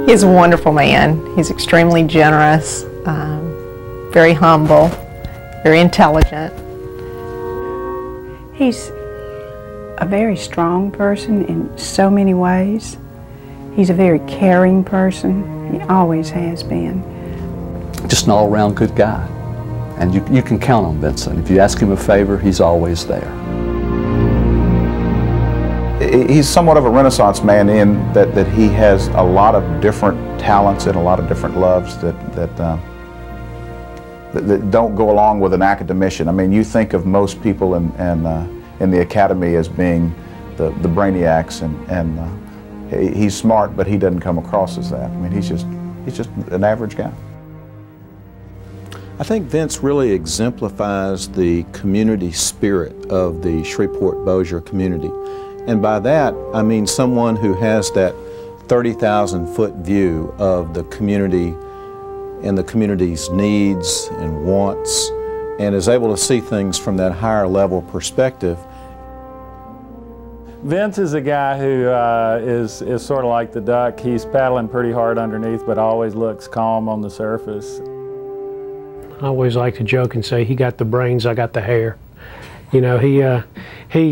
He's a wonderful man. He's extremely generous, very humble, very intelligent. He's a very strong person in so many ways. He's a very caring person. He always has been. Just an all-around good guy. And you can count on Vincent. If you ask him a favor, he's always there. He's somewhat of a Renaissance man in that he has a lot of different talents and a lot of different loves that don't go along with an academician. I mean, you think of most people in the academy as being the brainiacs, and he's smart, but he doesn't come across as that. I mean, he's just an average guy. I think Vince really exemplifies the community spirit of the Shreveport-Bossier community. And by that, I mean someone who has that 30,000-foot view of the community and the community's needs and wants, and is able to see things from that higher level perspective. Vince is a guy who is sort of like the duck. He's paddling pretty hard underneath, but always looks calm on the surface. I always like to joke and say he got the brains, I got the hair. You know, he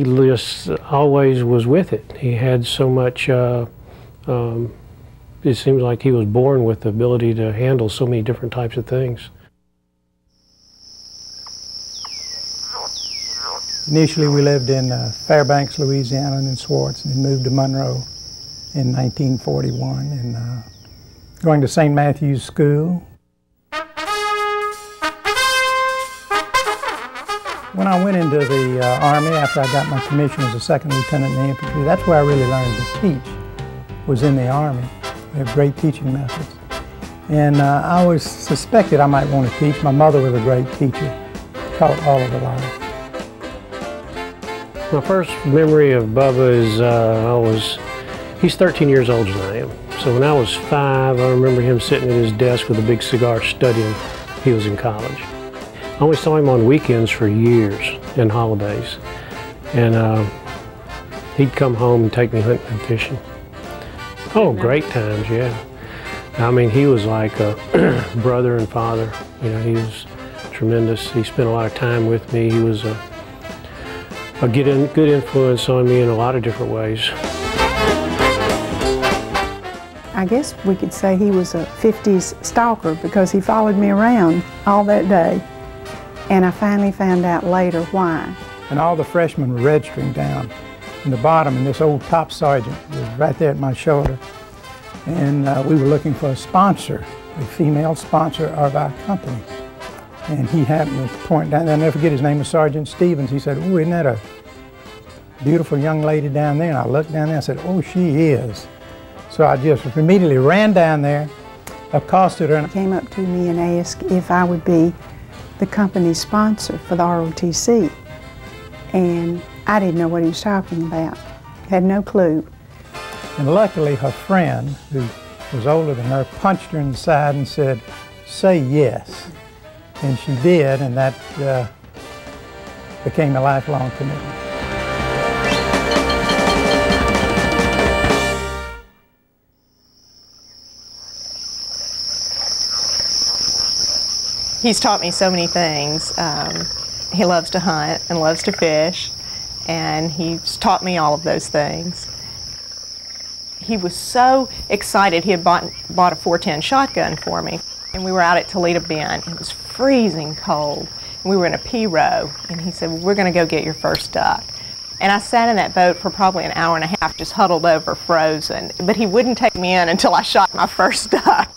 just always was with it. He had so much, it seems like he was born with the ability to handle so many different types of things. Initially we lived in Fairbanks, Louisiana, and in Swartz, and then moved to Monroe in 1941, and going to St. Matthew's School. When I went into the Army after I got my commission as a second lieutenant in the infantry, that's where I really learned to teach, was in the Army. We have great teaching methods. And I always suspected I might want to teach. My mother was a great teacher, taught all of her life. My first memory of Bubba is he's 13 years older than I am. So when I was 5, I remember him sitting at his desk with a big cigar studying. He was in college. I only saw him on weekends for years and holidays. And he'd come home and take me hunting and fishing. Oh, great times, yeah. I mean, he was like a brother and father. You know, he was tremendous. He spent a lot of time with me. He was a good influence on me in a lot of different ways. I guess we could say he was a 50s stalker because he followed me around all that day. And I finally found out later why. And all the freshmen were registering down in the bottom, and this old top sergeant was right there at my shoulder. And we were looking for a sponsor, a female sponsor of our company. And he happened to point down there, I'll never forget, his name was Sergeant Stevens. He said, "Oh, isn't that a beautiful young lady down there?" And I looked down there and said, "Oh, she is." So I just immediately ran down there, accosted her. And he came up to me and asked if I would be the company's sponsor for the ROTC. And I didn't know what he was talking about. Had no clue. And luckily her friend, who was older than her, punched her in the side and said, "Say yes." And she did, and that became a lifelong commitment. He's taught me so many things. He loves to hunt and loves to fish, and he's taught me all of those things. He was so excited. He had bought a 410 shotgun for me, and we were out at Toledo Bend. It was freezing cold, and we were in a P row, and he said, "Well, we're going to go get your first duck." And I sat in that boat for probably an hour and a half, just huddled over, frozen. But he wouldn't take me in until I shot my first duck.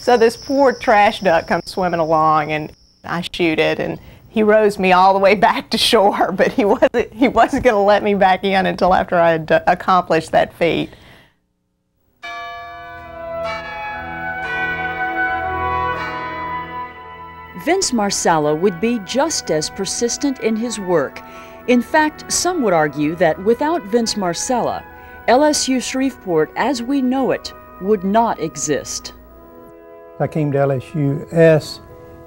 So this poor trash duck comes swimming along, and I shoot it, and he rows me all the way back to shore, but he wasn't going to let me back in until after I had accomplished that feat. Vince Marsala would be just as persistent in his work. In fact, some would argue that without Vince Marsala, LSU Shreveport as we know it would not exist. I came to LSUS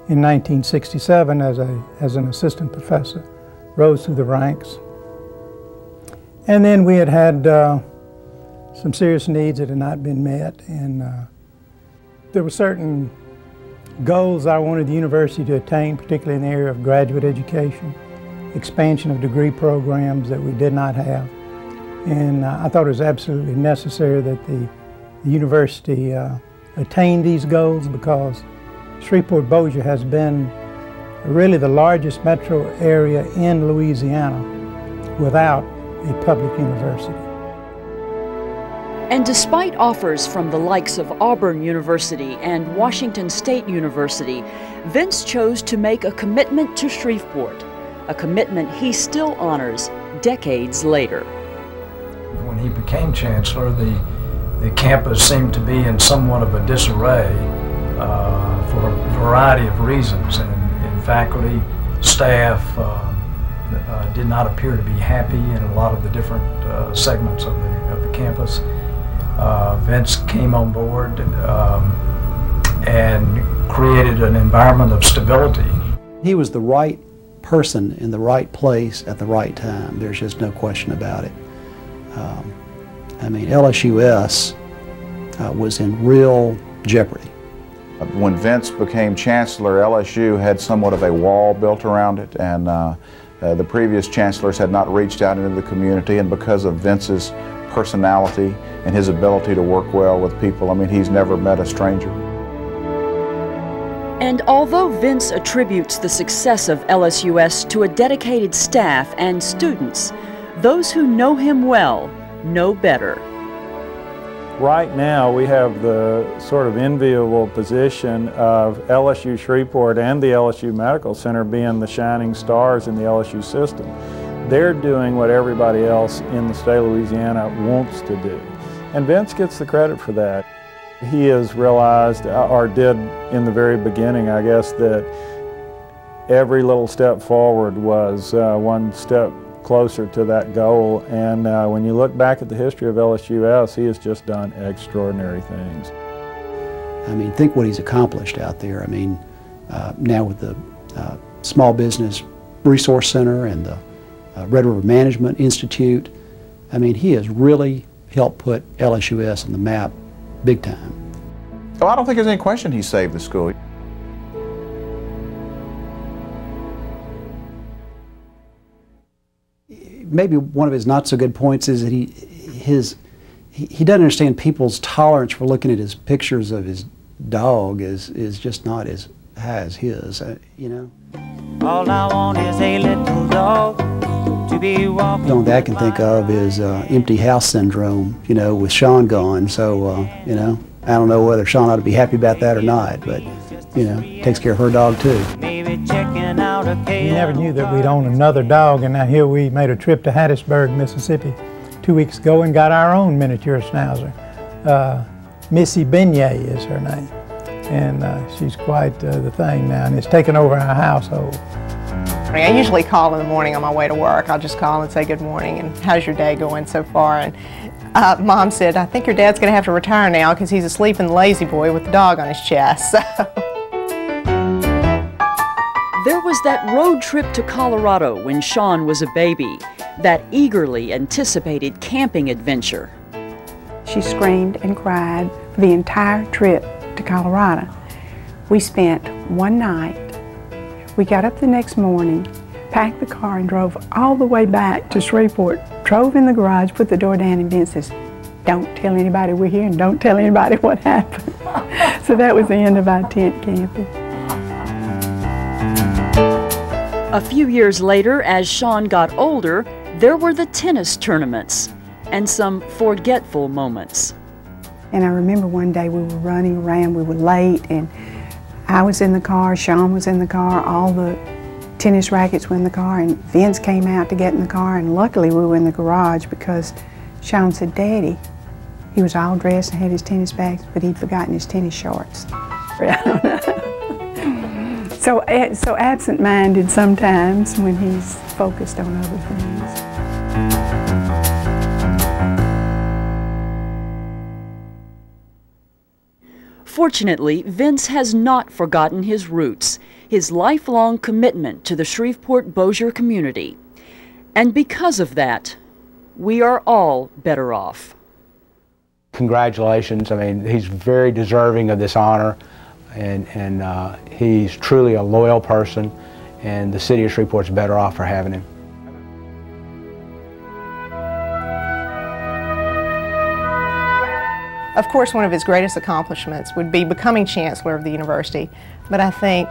in 1967 as an assistant professor, rose through the ranks. And then we had some serious needs that had not been met, and there were certain goals I wanted the university to attain, particularly in the area of graduate education, expansion of degree programs that we did not have. And I thought it was absolutely necessary that the university attain these goals, because Shreveport-Bossier has been really the largest metro area in Louisiana without a public university. And despite offers from the likes of Auburn University and Washington State University, Vince chose to make a commitment to Shreveport, a commitment he still honors decades later. When he became chancellor, the campus seemed to be in somewhat of a disarray for a variety of reasons, and faculty, staff did not appear to be happy in a lot of the different segments of the campus. Vince came on board and created an environment of stability. He was the right person in the right place at the right time. There's just no question about it. I mean, LSUS was in real jeopardy. When Vince became chancellor, LSU had somewhat of a wall built around it, and the previous chancellors had not reached out into the community, and because of Vince's personality and his ability to work well with people, I mean, he's never met a stranger. And although Vince attributes the success of LSUS to a dedicated staff and students, those who know him well know better. Right now, we have the sort of enviable position of LSU Shreveport and the LSU Medical Center being the shining stars in the LSU system. They're doing what everybody else in the state of Louisiana wants to do. And Vince gets the credit for that. He has realized, or did in the very beginning, I guess, that every little step forward was one step closer to that goal. And when you look back at the history of LSUS, he has just done extraordinary things. I mean, think what he's accomplished out there. I mean, now with the Small Business Resource Center and the Red River Management Institute, I mean, he has really helped put LSUS on the map big time. Oh, I don't think there's any question he saved the school. Maybe one of his not so good points is that he doesn't understand people's tolerance for looking at his pictures of his dog is just not as high as his, you know. All I want is a little dog to be walking. The only thing I can think of is empty house syndrome, you know, with Sean gone. So, you know, I don't know whether Sean ought to be happy about that or not, but, you know, takes care of her dog too. We never knew that we'd own another dog, and now here we made a trip to Hattiesburg, Mississippi 2 weeks ago and got our own miniature schnauzer. Missy Beignet is her name, and she's quite the thing now, and it's taken over our household. I usually call in the morning on my way to work. I'll just call and say good morning and how's your day going so far. And Mom said, I think your dad's going to have to retire now because he's asleep in the lazy boy with the dog on his chest. So. There was that road trip to Colorado when Sean was a baby, that eagerly anticipated camping adventure. She screamed and cried for the entire trip to Colorado. We spent one night. We got up the next morning, packed the car, and drove all the way back to Shreveport. Drove in the garage, put the door down, and Vince says, don't tell anybody we're here and don't tell anybody what happened. So that was the end of our tent camping. A few years later, as Sean got older, there were the tennis tournaments and some forgetful moments. And I remember one day we were running around, we were late, and I was in the car, Sean was in the car, all the tennis rackets were in the car, and Vince came out to get in the car, and luckily we were in the garage because Sean said, Daddy, he was all dressed and had his tennis bags, but he'd forgotten his tennis shorts. So absent-minded sometimes when he's focused on other things. Fortunately, Vince has not forgotten his roots, his lifelong commitment to the Shreveport-Bossier community. And because of that, we are all better off. congratulations. I mean, he's very deserving of this honor, and he's truly a loyal person, and the city of Shreveport's better off for having him. Of course, one of his greatest accomplishments would be becoming chancellor of the university, but I think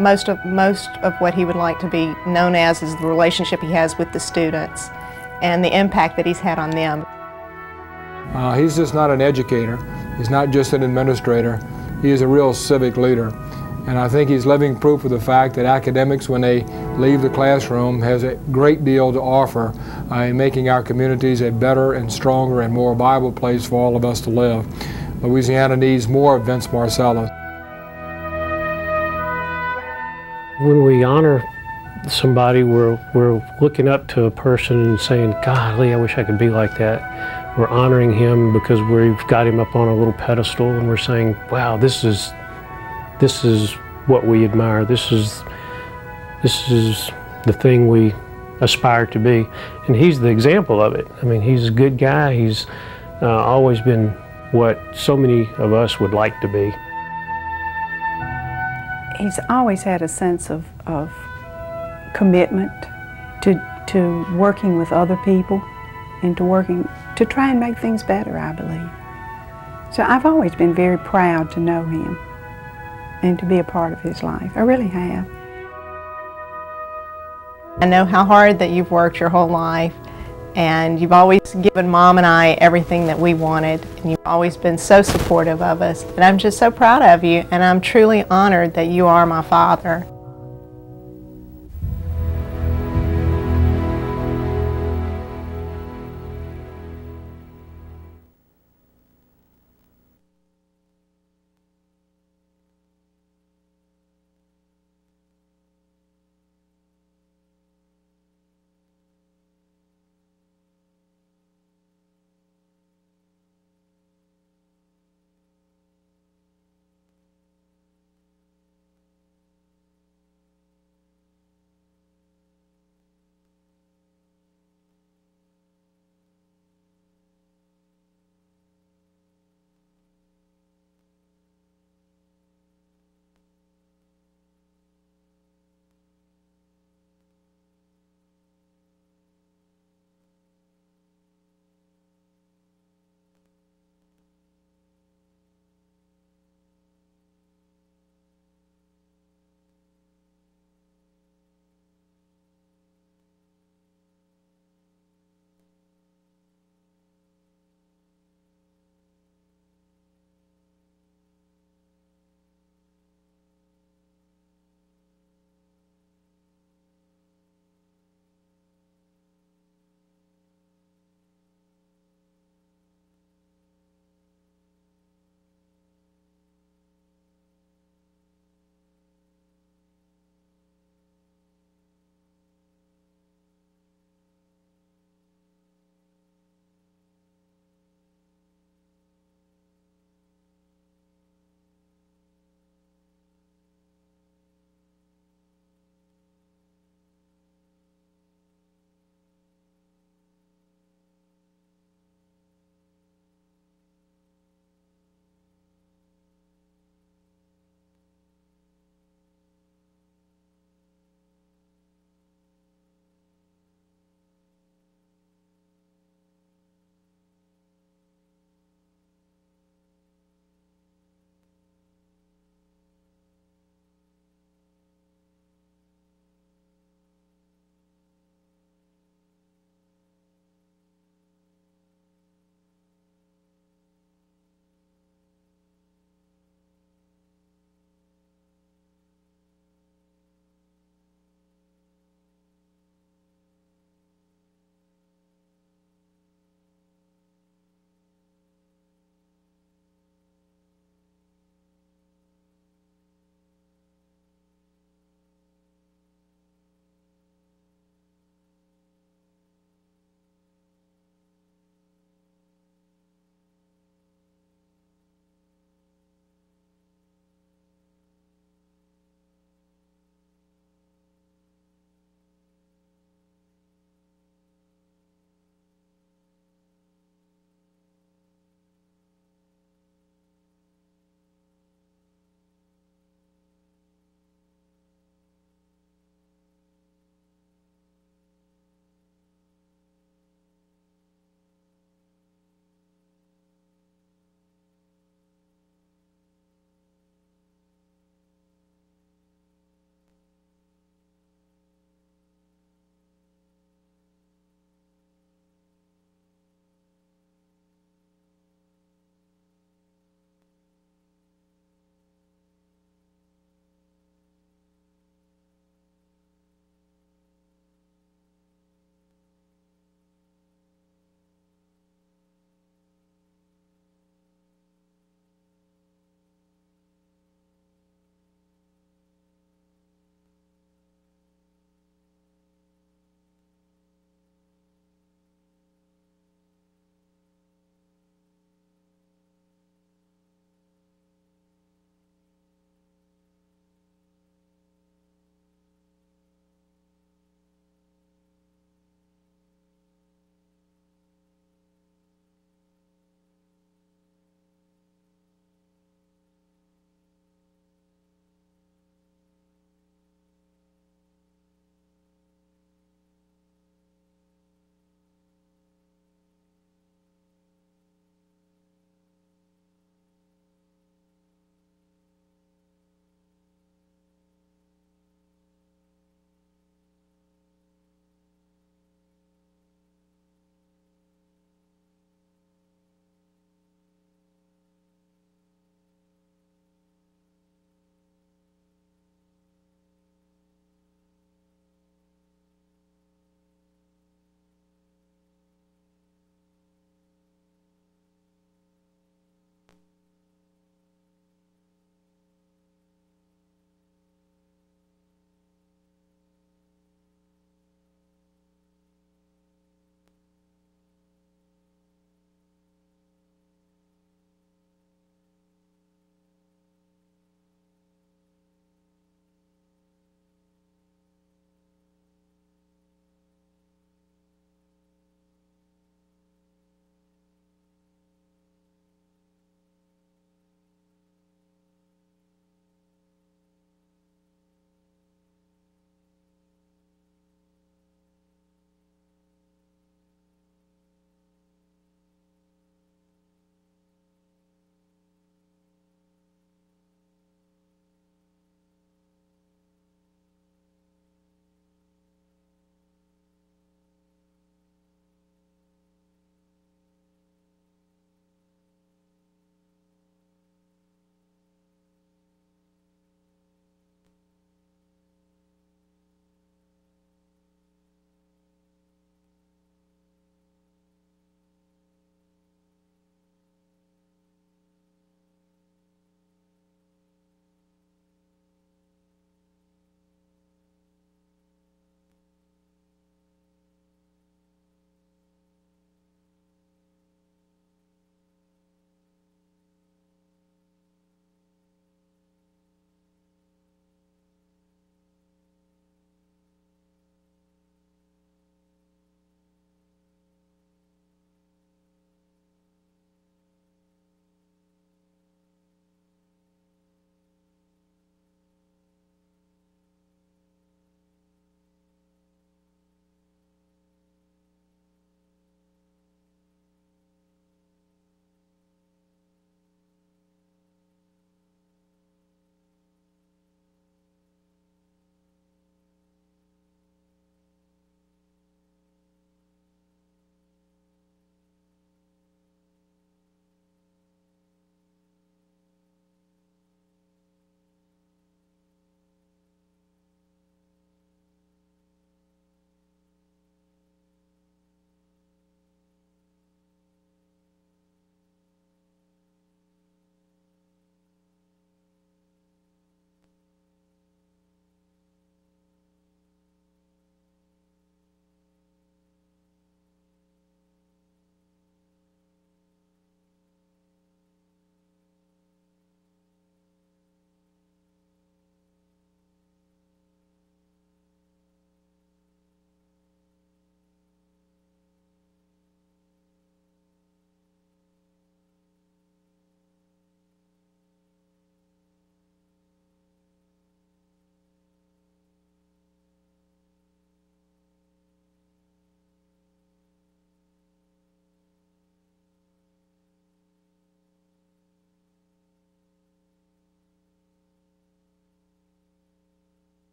most of what he would like to be known as is the relationship he has with the students and the impact that he's had on them. He's just not an educator. He's not just an administrator. He is a real civic leader. And I think he's living proof of the fact that academics, when they leave the classroom, has a great deal to offer in making our communities a better and stronger and more viable place for all of us to live. Louisiana needs more of Vince Marsala. When we honor somebody, we're looking up to a person and saying, golly, I wish I could be like that. We're honoring him because we've got him up on a little pedestal, and we're saying, wow, this is what we admire. This is the thing we aspire to be. And he's the example of it. I mean, he's a good guy. He's always been what so many of us would like to be. He's always had a sense of commitment to working with other people and to try and make things better, I believe. So I've always been very proud to know him and to be a part of his life. I really have. I know how hard that you've worked your whole life, and you've always given Mom and I everything that we wanted, and you've always been so supportive of us. And I'm just so proud of you, and I'm truly honored that you are my father.